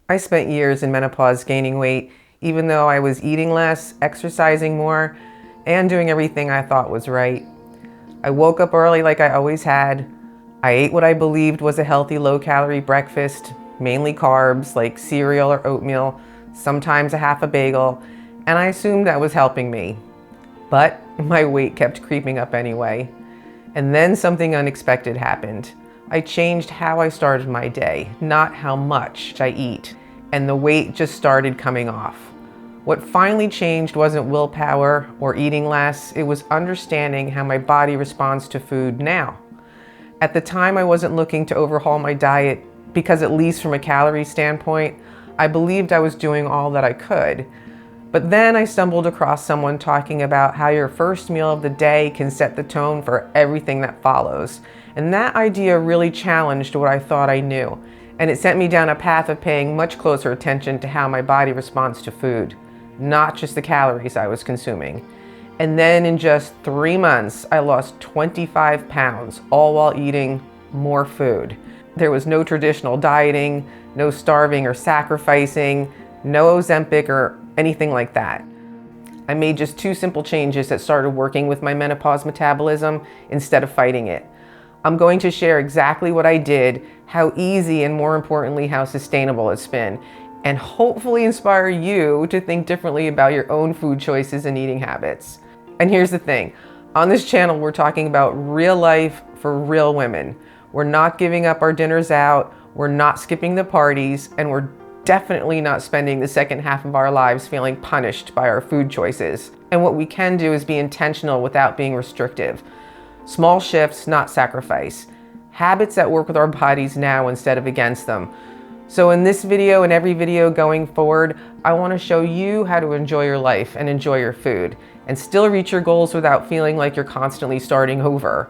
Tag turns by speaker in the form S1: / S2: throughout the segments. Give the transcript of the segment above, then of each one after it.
S1: I spent years in menopause gaining weight, even though I was eating less, exercising more, and doing everything I thought was right. I woke up early like I always had. I ate what I believed was a healthy low-calorie breakfast, mainly carbs like cereal or oatmeal, sometimes a half a bagel, and I assumed that was helping me. But my weight kept creeping up anyway. And then something unexpected happened. I changed how I started my day, not how much I eat, and the weight just started coming off. What finally changed wasn't willpower or eating less, it was understanding how my body responds to food now. At the time, I wasn't looking to overhaul my diet because, at least from a calorie standpoint, I believed I was doing all that I could. But then I stumbled across someone talking about how your first meal of the day can set the tone for everything that follows. And that idea really challenged what I thought I knew. And it sent me down a path of paying much closer attention to how my body responds to food, not just the calories I was consuming. And then in just 3 months, I lost 25 pounds, all while eating more food. There was no traditional dieting, no starving or sacrificing, no Ozempic or anything like that. I made just 2 simple changes that started working with my menopause metabolism instead of fighting it. I'm going to share exactly what I did, how easy, and more importantly, how sustainable it's been, and hopefully inspire you to think differently about your own food choices and eating habits. And here's the thing, on this channel, we're talking about real life for real women. We're not giving up our dinners out, we're not skipping the parties, and we're definitely not spending the second half of our lives feeling punished by our food choices. And what we can do is be intentional without being restrictive. Small shifts, not sacrifice. Habits that work with our bodies now instead of against them. So in this video and every video going forward, I want to show you how to enjoy your life and enjoy your food and still reach your goals without feeling like you're constantly starting over.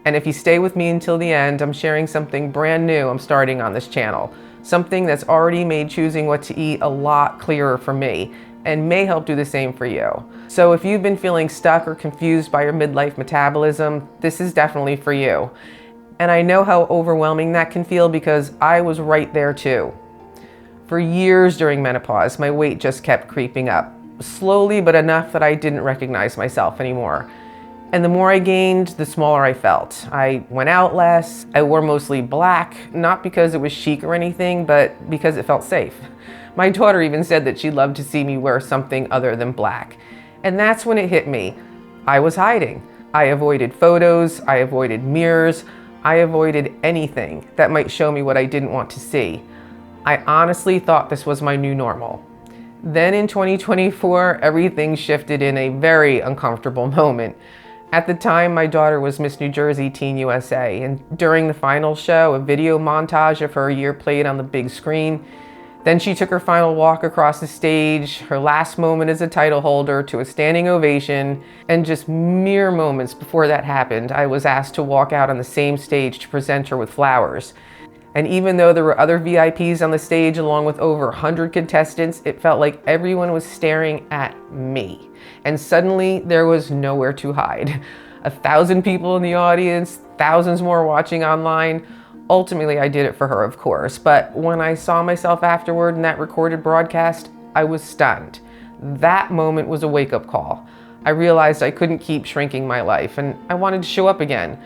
S1: And if you stay with me until the end, I'm sharing something brand new I'm starting on this channel. Something that's already made choosing what to eat a lot clearer for me and may help do the same for you. So if you've been feeling stuck or confused by your midlife metabolism, this is definitely for you. And I know how overwhelming that can feel because I was right there too. For years during menopause, my weight just kept creeping up, slowly but enough that I didn't recognize myself anymore. And the more I gained, the smaller I felt. I went out less, I wore mostly black, not because it was chic or anything, but because it felt safe. My daughter even said that she'd love to see me wear something other than black. And that's when it hit me. I was hiding. I avoided photos, I avoided mirrors, I avoided anything that might show me what I didn't want to see. I honestly thought this was my new normal. Then in 2024, everything shifted in a very uncomfortable moment. At the time, my daughter was Miss New Jersey Teen USA, and during the final show, a video montage of her year played on the big screen. Then she took her final walk across the stage, her last moment as a title holder, to a standing ovation, and just mere moments before that happened, I was asked to walk out on the same stage to present her with flowers. And even though there were other VIPs on the stage along with over 100 contestants, it felt like everyone was staring at me. And suddenly there was nowhere to hide. 1,000 people in the audience, thousands more watching online. Ultimately, I did it for her, of course, but when I saw myself afterward in that recorded broadcast, I was stunned. That moment was a wake-up call. I realized I couldn't keep shrinking my life, and I wanted to show up again.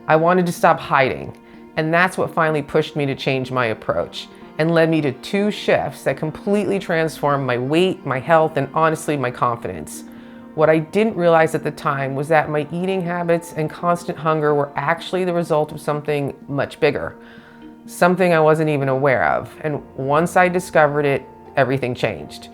S1: I wanted to stop hiding, and that's what finally pushed me to change my approach and led me to 2 shifts that completely transformed my weight, my health, and honestly, my confidence. What I didn't realize at the time was that my eating habits and constant hunger were actually the result of something much bigger, something I wasn't even aware of. And once I discovered it, everything changed.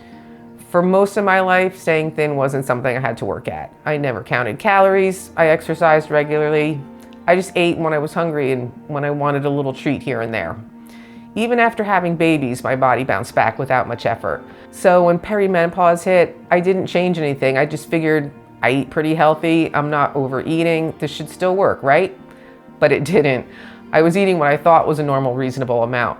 S1: For most of my life, staying thin wasn't something I had to work at. I never counted calories, I exercised regularly, I just ate when I was hungry and when I wanted a little treat here and there. Even after having babies, my body bounced back without much effort. So when perimenopause hit, I didn't change anything. I just figured I eat pretty healthy, I'm not overeating, this should still work, right? But it didn't. I was eating what I thought was a normal, reasonable amount.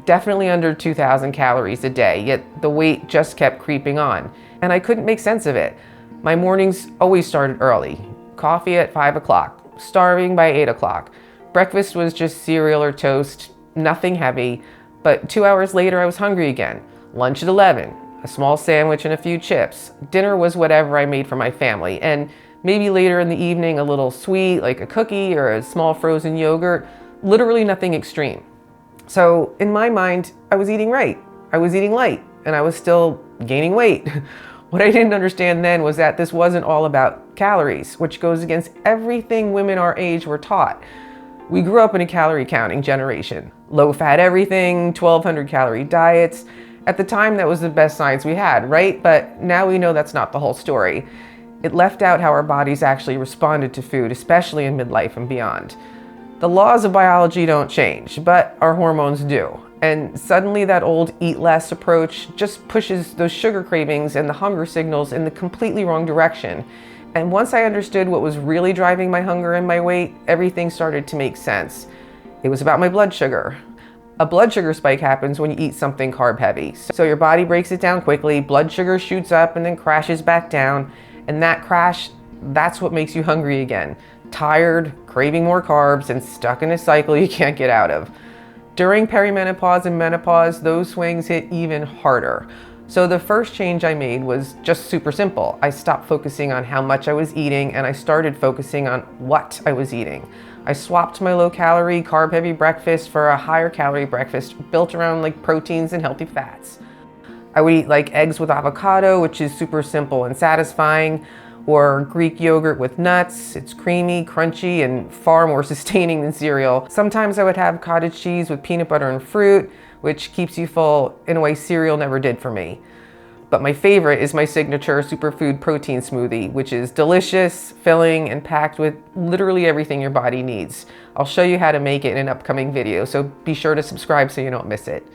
S1: Definitely under 2,000 calories a day, yet the weight just kept creeping on. And I couldn't make sense of it. My mornings always started early. Coffee at 5 o'clock, starving by 8 o'clock. Breakfast was just cereal or toast, nothing heavy. But 2 hours later, I was hungry again. Lunch at 11, a small sandwich and a few chips. Dinner was whatever I made for my family. And maybe later in the evening, a little sweet, like a cookie or a small frozen yogurt. Literally nothing extreme. So in my mind, I was eating right. I was eating light, and I was still gaining weight. What I didn't understand then was that this wasn't all about calories, which goes against everything women our age were taught. We grew up in a calorie counting generation. Low fat everything, 1,200 calorie diets. At the time, that was the best science we had, right? But now we know that's not the whole story. It left out how our bodies actually responded to food, especially in midlife and beyond. The laws of biology don't change, but our hormones do. And suddenly that old eat less approach just pushes those sugar cravings and the hunger signals in the completely wrong direction. And once I understood what was really driving my hunger and my weight, everything started to make sense. It was about my blood sugar. A blood sugar spike happens when you eat something carb heavy. So your body breaks it down quickly, blood sugar shoots up and then crashes back down. And that crash, that's what makes you hungry again. Tired, craving more carbs, and stuck in a cycle you can't get out of. During perimenopause and menopause, those swings hit even harder. So the first change I made was just super simple. I stopped focusing on how much I was eating and I started focusing on what I was eating. I swapped my low-calorie, carb-heavy breakfast for a higher-calorie breakfast built around like proteins and healthy fats. I would eat like eggs with avocado, which is super simple and satisfying, or Greek yogurt with nuts. It's creamy, crunchy, and far more sustaining than cereal. Sometimes I would have cottage cheese with peanut butter and fruit, which keeps you full in a way cereal never did for me. But my favorite is my signature superfood protein smoothie, which is delicious, filling, and packed with literally everything your body needs. I'll show you how to make it in an upcoming video, so be sure to subscribe so you don't miss it.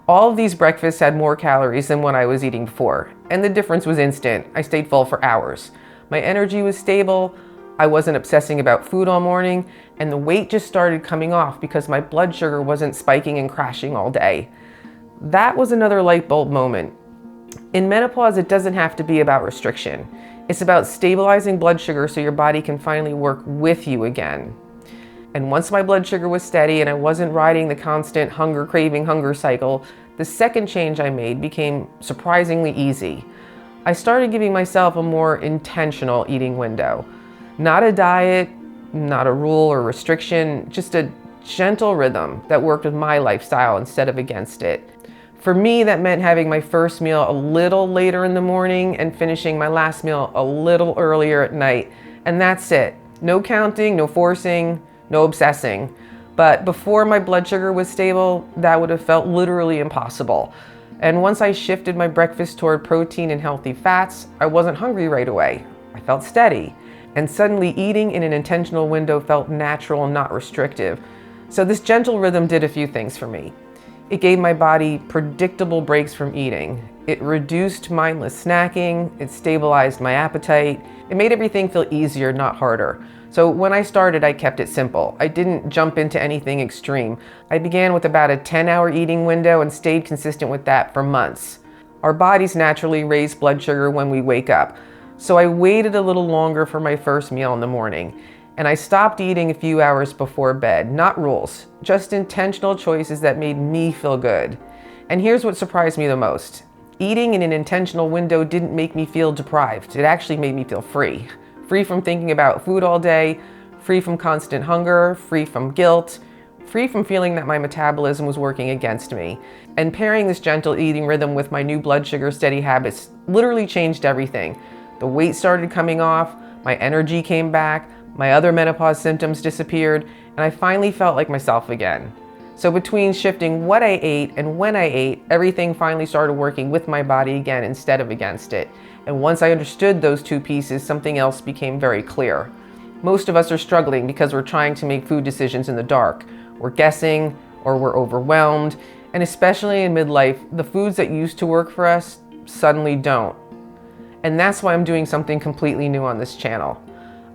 S1: All of these breakfasts had more calories than what I was eating before, and the difference was instant. I stayed full for hours. My energy was stable, I wasn't obsessing about food all morning, and the weight just started coming off because my blood sugar wasn't spiking and crashing all day. That was another light bulb moment. In menopause, it doesn't have to be about restriction. It's about stabilizing blood sugar so your body can finally work with you again. And once my blood sugar was steady and I wasn't riding the constant hunger, craving, hunger cycle, the second change I made became surprisingly easy. I started giving myself a more intentional eating window. Not a diet, not a rule or restriction, just a gentle rhythm that worked with my lifestyle instead of against it. For me, that meant having my first meal a little later in the morning and finishing my last meal a little earlier at night. And that's it. No counting, no forcing, no obsessing. But before my blood sugar was stable, that would have felt literally impossible. And once I shifted my breakfast toward protein and healthy fats, I wasn't hungry right away. I felt steady. And suddenly eating in an intentional window felt natural and not restrictive. So this gentle rhythm did a few things for me. It gave my body predictable breaks from eating. It reduced mindless snacking. It stabilized my appetite. It made everything feel easier, not harder. So when I started, I kept it simple. I didn't jump into anything extreme. I began with about a 10-hour eating window and stayed consistent with that for months. Our bodies naturally raise blood sugar when we wake up. So I waited a little longer for my first meal in the morning. And I stopped eating a few hours before bed. Not rules, just intentional choices that made me feel good. And here's what surprised me the most. Eating in an intentional window didn't make me feel deprived. It actually made me feel free. Free from thinking about food all day, free from constant hunger, free from guilt, free from feeling that my metabolism was working against me. And pairing this gentle eating rhythm with my new blood sugar steady habits literally changed everything. The weight started coming off, my energy came back, my other menopause symptoms disappeared, and I finally felt like myself again. So between shifting what I ate and when I ate, everything finally started working with my body again instead of against it. And once I understood those two pieces, something else became very clear. Most of us are struggling because we're trying to make food decisions in the dark. We're guessing or we're overwhelmed. And especially in midlife, the foods that used to work for us suddenly don't. And that's why I'm doing something completely new on this channel.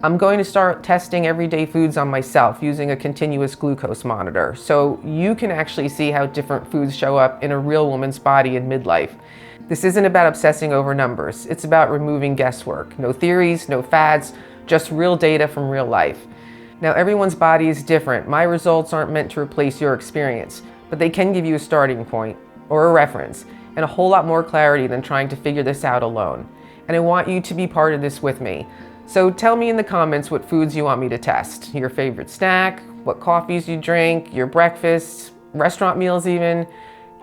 S1: I'm going to start testing everyday foods on myself using a continuous glucose monitor, so you can actually see how different foods show up in a real woman's body in midlife. This isn't about obsessing over numbers, it's about removing guesswork. No theories, no fads, just real data from real life. Now everyone's body is different. My results aren't meant to replace your experience, but they can give you a starting point or a reference and a whole lot more clarity than trying to figure this out alone. And I want you to be part of this with me. So tell me in the comments what foods you want me to test. Your favorite snack, what coffees you drink, your breakfasts, restaurant meals even,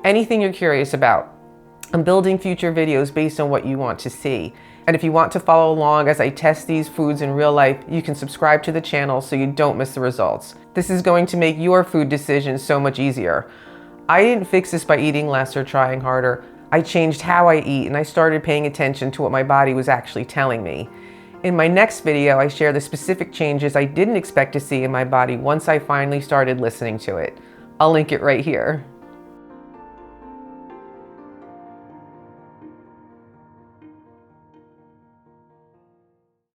S1: anything you're curious about. I'm building future videos based on what you want to see. And if you want to follow along as I test these foods in real life, you can subscribe to the channel so you don't miss the results. This is going to make your food decisions so much easier. I didn't fix this by eating less or trying harder. I changed how I eat and I started paying attention to what my body was actually telling me. In my next video, I share the specific changes I didn't expect to see in my body once I finally started listening to it. I'll link it right here.